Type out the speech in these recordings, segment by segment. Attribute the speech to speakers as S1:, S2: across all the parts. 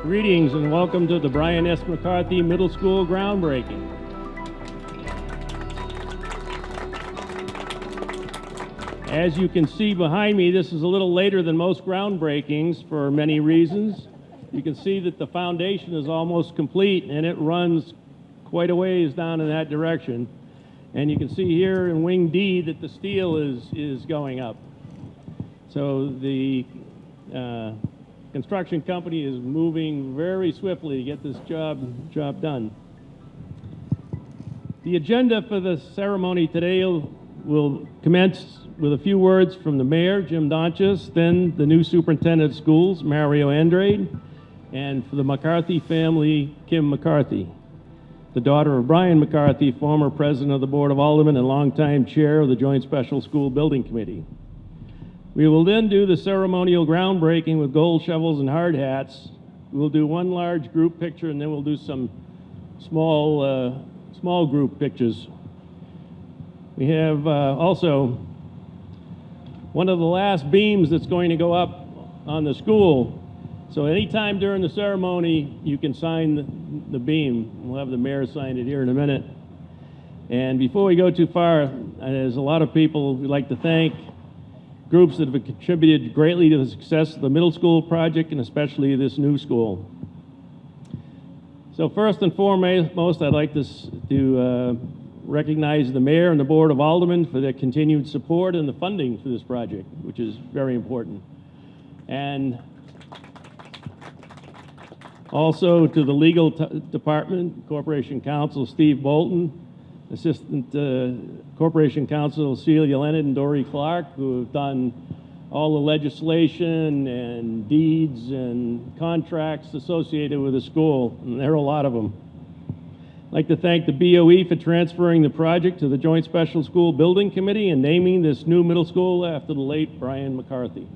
S1: Greetings and welcome to the Brian S. McCarthy Middle School groundbreaking. As you can see behind me, this is a little later than most groundbreakings for many reasons. You can see that the foundation is almost complete and it runs quite a ways down in that direction. And you can see here in Wing D that the steel is going up. So the construction company is moving very swiftly to get this job done. The agenda for the ceremony today will commence with a few words from the mayor, Jim Donchis, then the new superintendent of schools, Mario Andrade, and for the McCarthy family, Kim McCarthy, the daughter of Brian McCarthy, former president of the Board of Aldermen and longtime chair of the Joint Special School Building Committee. We will then do the ceremonial groundbreaking with gold shovels and hard hats. We'll do one large group picture and then we'll do some small group pictures. We have also one of the last beams that's going to go up on the school. So anytime during the ceremony, you can sign the beam. We'll have the mayor sign it here in a minute. And before we go too far, there's a lot of people we'd like to thank, groups that have contributed greatly to the success of the middle school project and especially this new school. So first and foremost, I'd like to recognize the mayor and the Board of Aldermen for their continued support and the funding for this project, which is very important. And also to the legal department, Corporation Counsel Steve Bolton, Assistant Corporation Counsel Celia Leonard and Dory Clark, who have done all the legislation and deeds and contracts associated with the school, and there are a lot of them. I'd like to thank the BOE for transferring the project to the Joint Special School Building Committee and naming this new middle school after the late Brian McCarthy.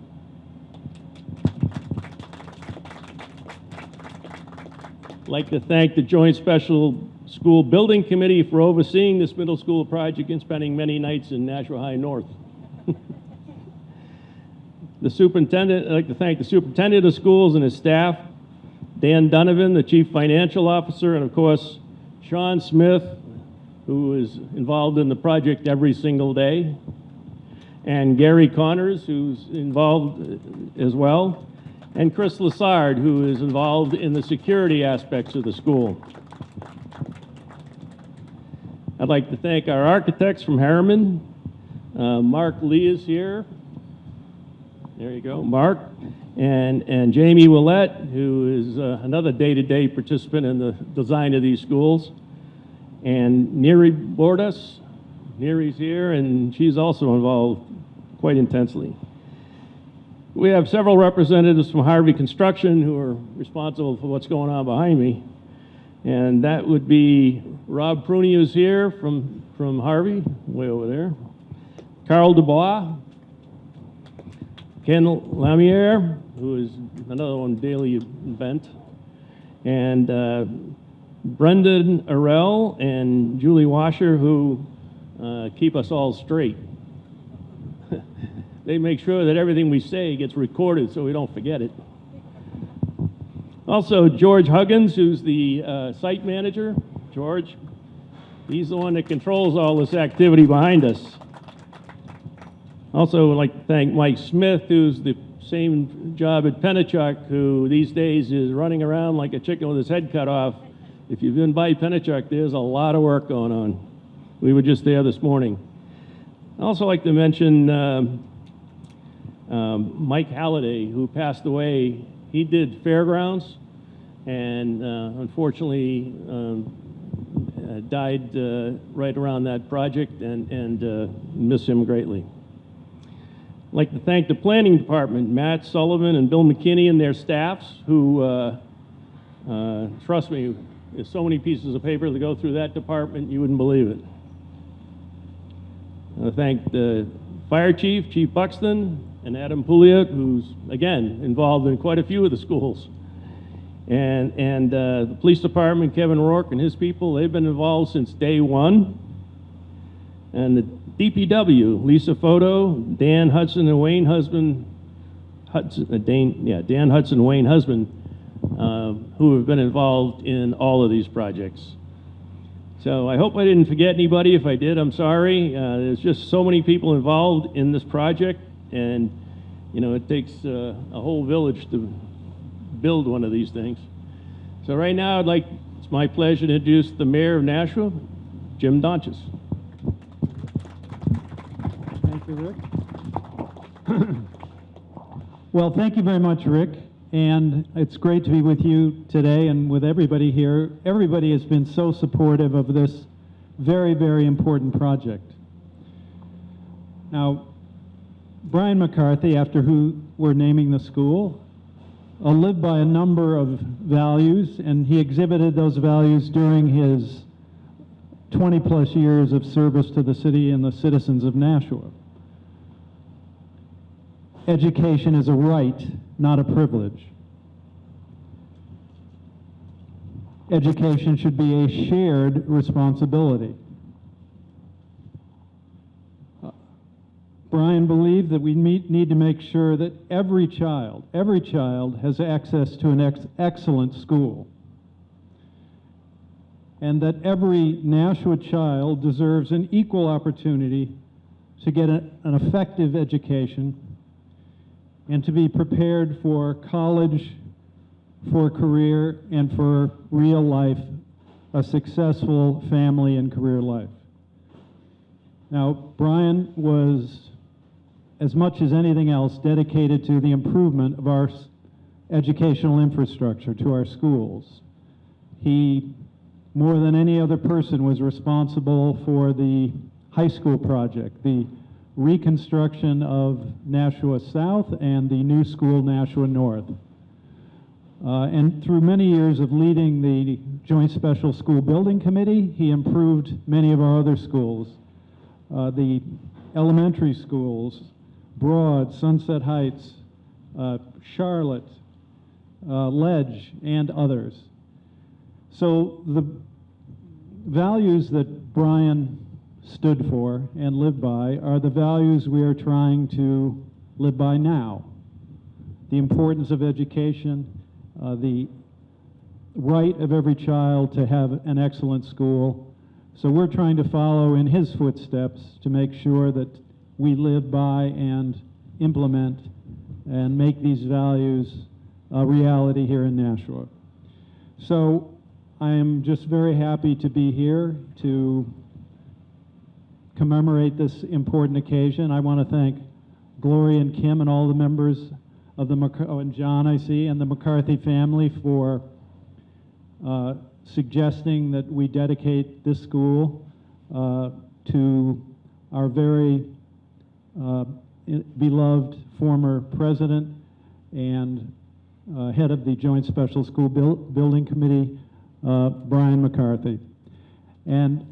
S1: I'd like to thank the Joint Special School Building Committee for overseeing this middle school project and spending many nights in Nashua High North. I'd like to thank the superintendent of schools and his staff, Dan Donovan, the chief financial officer, and of course, Sean Smith, who is involved in the project every single day, and Gary Connors, who's involved as well, and Chris Lassard, who is involved in the security aspects of the school. I'd like to thank our architects from Harriman. Mark Lee is here. There you go, Mark. And Jamie Willett, who is another day-to-day participant in the design of these schools. And Neri Bordas. Neri's here, and she's also involved quite intensely. We have several representatives from Harvey Construction who are responsible for what's going on behind me. And that would be Rob Pruney, who's here from Harvey, way over there. Carl Dubois, Ken Lamiere, who is another one, Daily Event, and Brendan Arell and Julie Washer, who keep us all straight. They make sure that everything we say gets recorded so we don't forget it. Also, George Huggins, who's the site manager. George, he's the one that controls all this activity behind us. Also, I'd like to thank Mike Smith, who's the same job at Pennachuck, who these days is running around like a chicken with his head cut off. If you've been by Pennachuck, there's a lot of work going on. We were just there this morning. I'd also like to mention Mike Halliday, who passed away. He did fairgrounds and unfortunately died right around that project and miss him greatly. I'd like to thank the planning department, Matt Sullivan and Bill McKinney and their staffs who, trust me, there's so many pieces of paper that go through that department, you wouldn't believe it. I want to thank the fire chief, Chief Buxton, and Adam Pouliot, who's, again, involved in quite a few of the schools. And the police department, Kevin Rourke and his people, they've been involved since day one. And the DPW, Lisa Foto, Dan Hudson and Wayne Husband, Dan Hudson and Wayne Husband, who have been involved in all of these projects. So I hope I didn't forget anybody. If I did, I'm sorry. There's just so many people involved in this project, and you know, it takes a whole village to build one of these things. So right now, it's my pleasure to introduce the Mayor of Nashua, Jim Donches.
S2: Thank you, Rick. Well, thank you very much, Rick. And it's great to be with you today and with everybody here. Everybody has been so supportive of this very, very important project. Now, Brian McCarthy, after who we're naming the school, lived by a number of values, and he exhibited those values during his 20-plus years of service to the city and the citizens of Nashua. Education is a right, not a privilege. Education should be a shared responsibility. Brian believed that we need to make sure that every child has access to an excellent school, and that every Nashua child deserves an equal opportunity to get an effective education and to be prepared for college, for career, and for real life, a successful family and career life. Now, Brian was, as much as anything else, dedicated to the improvement of our educational infrastructure, to our schools. He, more than any other person, was responsible for the high school project, the reconstruction of Nashua South and the new school Nashua North. And through many years of leading the Joint Special School Building Committee, he improved many of our other schools. The elementary schools, Broad, Sunset Heights, Charlotte, Ledge, and others. So the values that Brian stood for and lived by are the values we are trying to live by now. The importance of education, the right of every child to have an excellent school. So we're trying to follow in his footsteps to make sure that we live by and implement and make these values a reality here in Nashua. So I am just very happy to be here to commemorate this important occasion. I want to thank Gloria and Kim and all the members of the and John, I see, and the McCarthy family for suggesting that we dedicate this school to our very beloved former president and head of the Joint Special School Building Committee, Brian McCarthy. And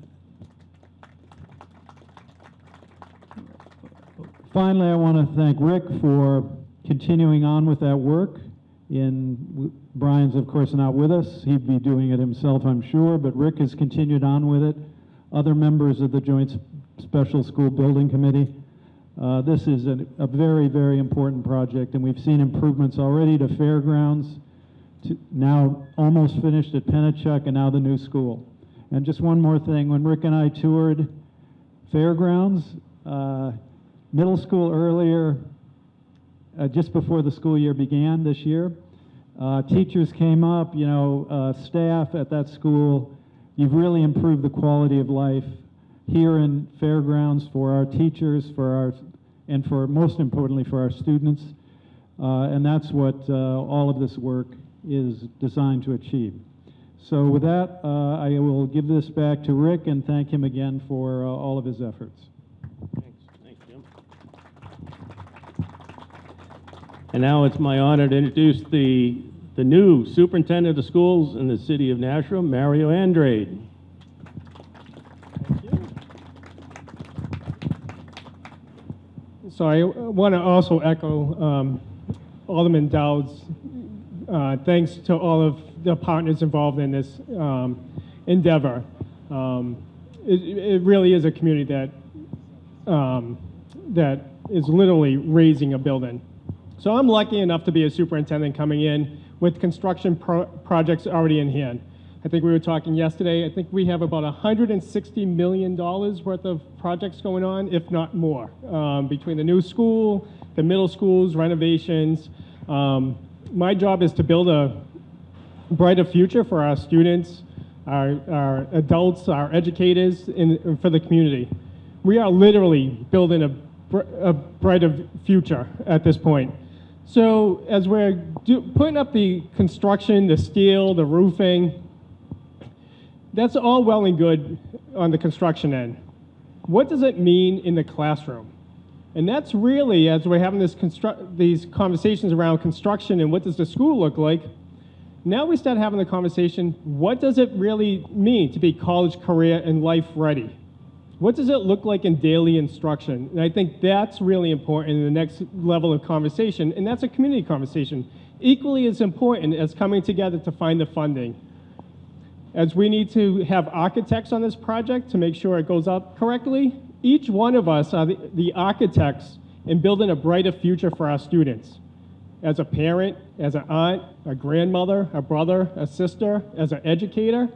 S2: finally, I want to thank Rick for continuing on with that work. Brian's, of course, not with us. He'd be doing it himself, I'm sure, but Rick has continued on with it. Other members of the Joint Special School Building Committee. This is a very, very important project, and we've seen improvements already to fairgrounds, to now almost finished at Pennachuck, and now the new school. And just one more thing, when Rick and I toured fairgrounds, middle school earlier, just before the school year began this year, teachers came up, staff at that school. You've really improved the quality of life here in fairgrounds for our teachers, and for most importantly for our students. And that's what all of this work is designed to achieve. So with that, I will give this back to Rick and thank him again for all of his efforts.
S1: Thanks, Jim. And now it's my honor to introduce the new superintendent of schools in the city of Nashua, Mario Andrade.
S3: Thank you. So I want to also echo Alderman Dowd's thanks to all of the partners involved in this endeavor. It really is a community that is literally raising a building. So I'm lucky enough to be a superintendent coming in with construction projects already in hand. I think we were talking yesterday, I think we have about $160 million worth of projects going on, if not more, between the new school, the middle schools, renovations. My job is to build a brighter future for our students, our adults, our educators, and for the community. We are literally building a brighter future at this point. So as we're putting up the construction, the steel, the roofing, that's all well and good on the construction end. What does it mean in the classroom? And that's really, as we're having these conversations around construction and what does the school look like, now we start having the conversation, what does it really mean to be college, career, and life ready? What does it look like in daily instruction? And I think that's really important in the next level of conversation, and that's a community conversation. Equally as important as coming together to find the funding. As we need to have architects on this project to make sure it goes up correctly, each one of us are the architects in building a brighter future for our students. As a parent, as an aunt, a grandmother, a brother, a sister, as an educator,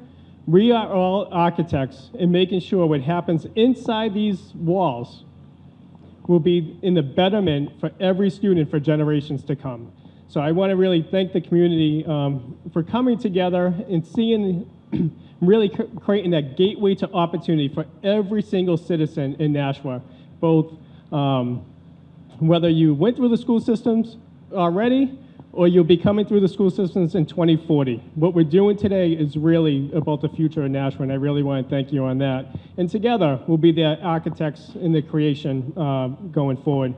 S3: we are all architects in making sure what happens inside these walls will be in the betterment for every student for generations to come. So I want to really thank the community for coming together and seeing, really creating that gateway to opportunity for every single citizen in Nashua, both whether you went through the school systems already or you'll be coming through the school systems in 2040. What we're doing today is really about the future of Nashua, and I really want to thank you on that. And together, we'll be the architects in the creation going forward.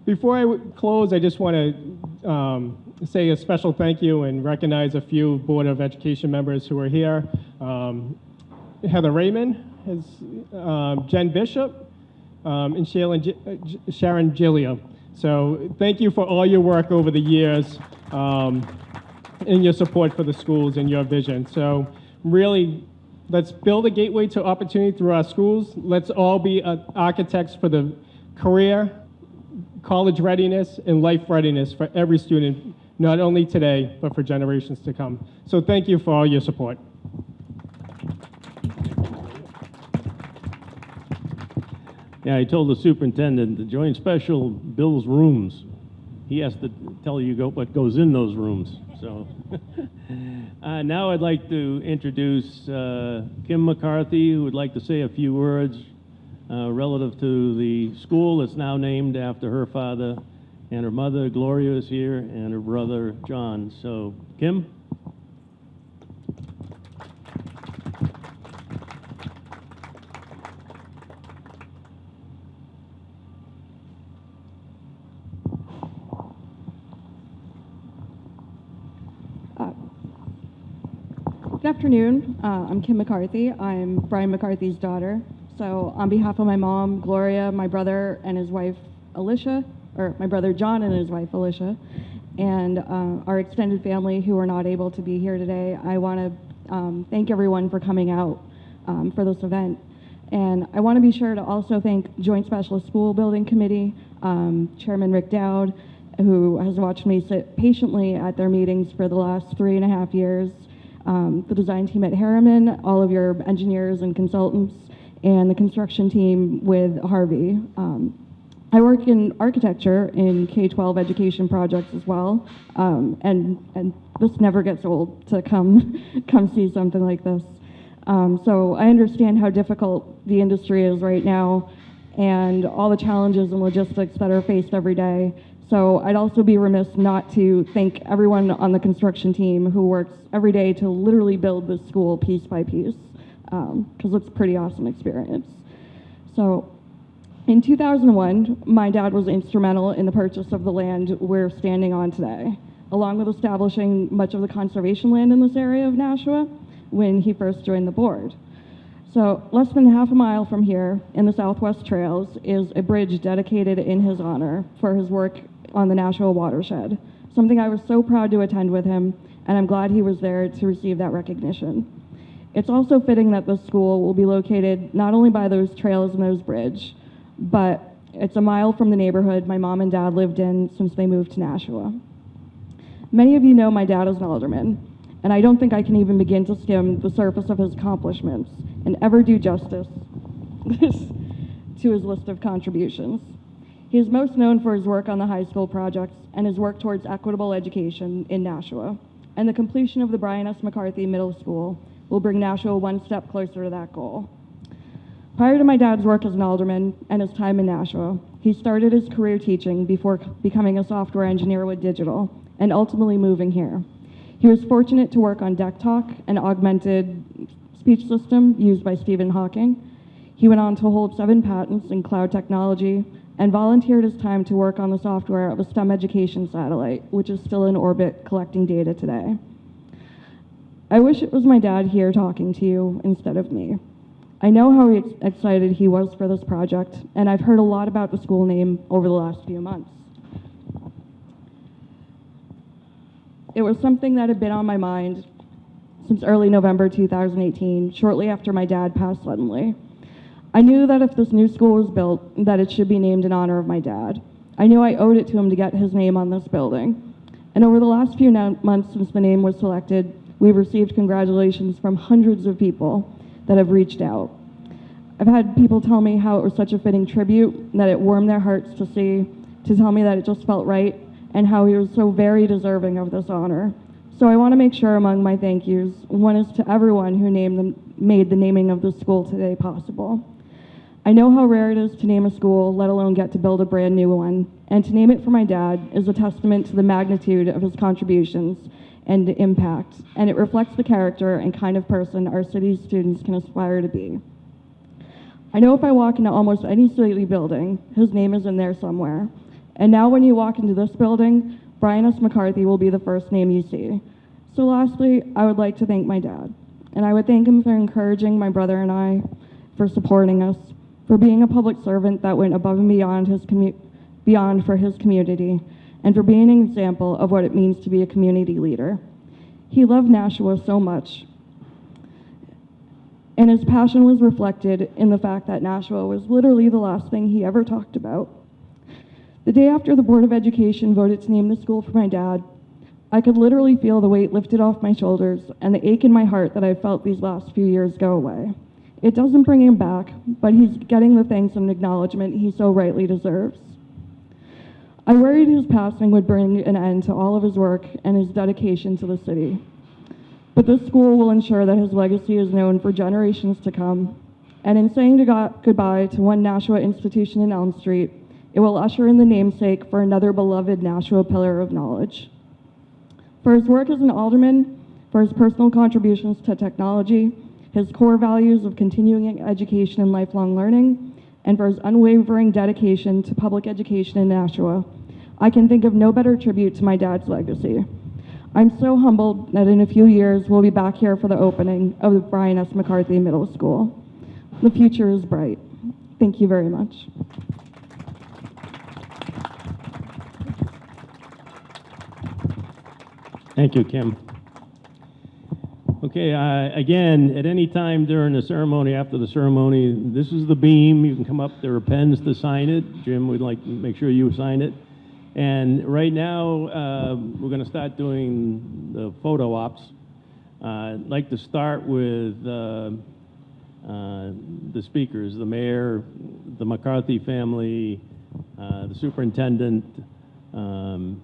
S3: Before I close, I just want to say a special thank you and recognize a few Board of Education members who are here. Heather Raymond, Jen Bishop, and Sharon Gilio. So thank you for all your work over the years and your support for the schools and your vision. So really, let's build a gateway to opportunity through our schools. Let's all be architects for the career, college readiness, and life readiness for every student, not only today, but for generations to come. So thank you for all your support.
S1: Yeah, I told the superintendent the joint special builds rooms. He has to tell you what goes in those rooms. So now I'd like to introduce Kim McCarthy, who would like to say a few words relative to the school that's now named after her father, and her mother Gloria is here, and her brother John. So Kim.
S4: Good afternoon. I'm Kim McCarthy. I'm Brian McCarthy's daughter. So on behalf of my mom, Gloria, my brother and his wife, Alicia, or my brother John and his wife, Alicia, and our extended family who are not able to be here today, I want to thank everyone for coming out for this event. And I want to be sure to also thank Joint Specialist School Building Committee, Chairman Rick Dowd, who has watched me sit patiently at their meetings for the last 3.5 years, the design team at Harriman, all of your engineers and consultants, and the construction team with Harvey. I work in architecture in K-12 education projects as well, and this never gets old to come see something like this. So I understand how difficult the industry is right now and all the challenges and logistics that are faced every day. So I'd also be remiss not to thank everyone on the construction team who works every day to literally build this school piece by piece, because it's a pretty awesome experience. So in 2001, my dad was instrumental in the purchase of the land we're standing on today, along with establishing much of the conservation land in this area of Nashua when he first joined the board. So less than half a mile from here in the Southwest Trails is a bridge dedicated in his honor for his work on the Nashua watershed, something I was so proud to attend with him, and I'm glad he was there to receive that recognition. It's also fitting that this school will be located not only by those trails and those bridge, but it's a mile from the neighborhood my mom and dad lived in since they moved to Nashua. Many of you know my dad is an alderman, and I don't think I can even begin to skim the surface of his accomplishments and ever do justice to his list of contributions. He is most known for his work on the high school projects and his work towards equitable education in Nashua, and the completion of the Brian S. McCarthy Middle School will bring Nashua one step closer to that goal. Prior to my dad's work as an alderman and his time in Nashua, he started his career teaching before becoming a software engineer with digital and ultimately moving here. He was fortunate to work on Deck Talk, an augmented speech system used by Stephen Hawking. He went on to hold 7 patents in cloud technology and volunteered his time to work on the software of a STEM education satellite, which is still in orbit collecting data today. I wish it was my dad here talking to you instead of me. I know how excited he was for this project, and I've heard a lot about the school name over the last few months. It was something that had been on my mind since early November 2018, shortly after my dad passed suddenly. I knew that if this new school was built, that it should be named in honor of my dad. I knew I owed it to him to get his name on this building. And over the last few months since the name was selected, we've received congratulations from hundreds of people that have reached out. I've had people tell me how it was such a fitting tribute, that it warmed their hearts to tell me that it just felt right, and how he was so very deserving of this honor. So I want to make sure among my thank yous, one is to everyone who made the naming of this school today possible. I know how rare it is to name a school, let alone get to build a brand new one, and to name it for my dad is a testament to the magnitude of his contributions and impact, and it reflects the character and kind of person our city's students can aspire to be. I know if I walk into almost any city building, his name is in there somewhere. And now when you walk into this building, Brian S. McCarthy will be the first name you see. So lastly, I would like to thank my dad. And I would thank him for encouraging my brother and I, for supporting us, for being a public servant that went above and beyond for his community, and for being an example of what it means to be a community leader. He loved Nashua so much, and his passion was reflected in the fact that Nashua was literally the last thing he ever talked about. The day after the Board of Education voted to name the school for my dad, I could literally feel the weight lifted off my shoulders and the ache in my heart that I've felt these last few years go away. It doesn't bring him back, but he's getting the thanks and acknowledgement he so rightly deserves. I worried his passing would bring an end to all of his work and his dedication to the city. But this school will ensure that his legacy is known for generations to come. And in saying goodbye to one Nashua institution in Elm Street, it will usher in the namesake for another beloved Nashua pillar of knowledge. For his work as an alderman, for his personal contributions to technology, his core values of continuing education and lifelong learning, and for his unwavering dedication to public education in Nashua, I can think of no better tribute to my dad's legacy. I'm so humbled that in a few years we'll be back here for the opening of the Brian S. McCarthy Middle School. The future is bright. Thank you very much.
S1: Thank you, Kim. Okay, again, at any time during the ceremony, after the ceremony, this is the beam. You can come up. There are pens to sign it. Jim would like to make sure you sign it. And right now, we're going to start doing the photo ops. I'd like to start with the speakers, the mayor, the McCarthy family, the superintendent, and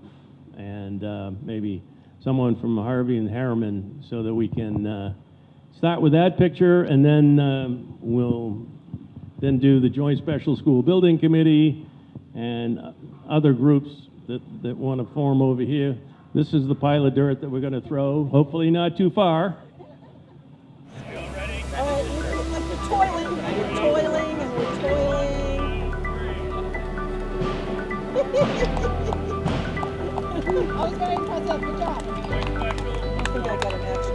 S1: maybe someone from Harvey and Harriman, so that we can start with that picture, and then we'll then do the Joint Special School Building Committee and other groups that want to form over here. This is the pile of dirt that we're going to throw, hopefully not too far.
S5: We're toiling and toiling and we're toiling. I was very impressive. Good job. I think I got an extra.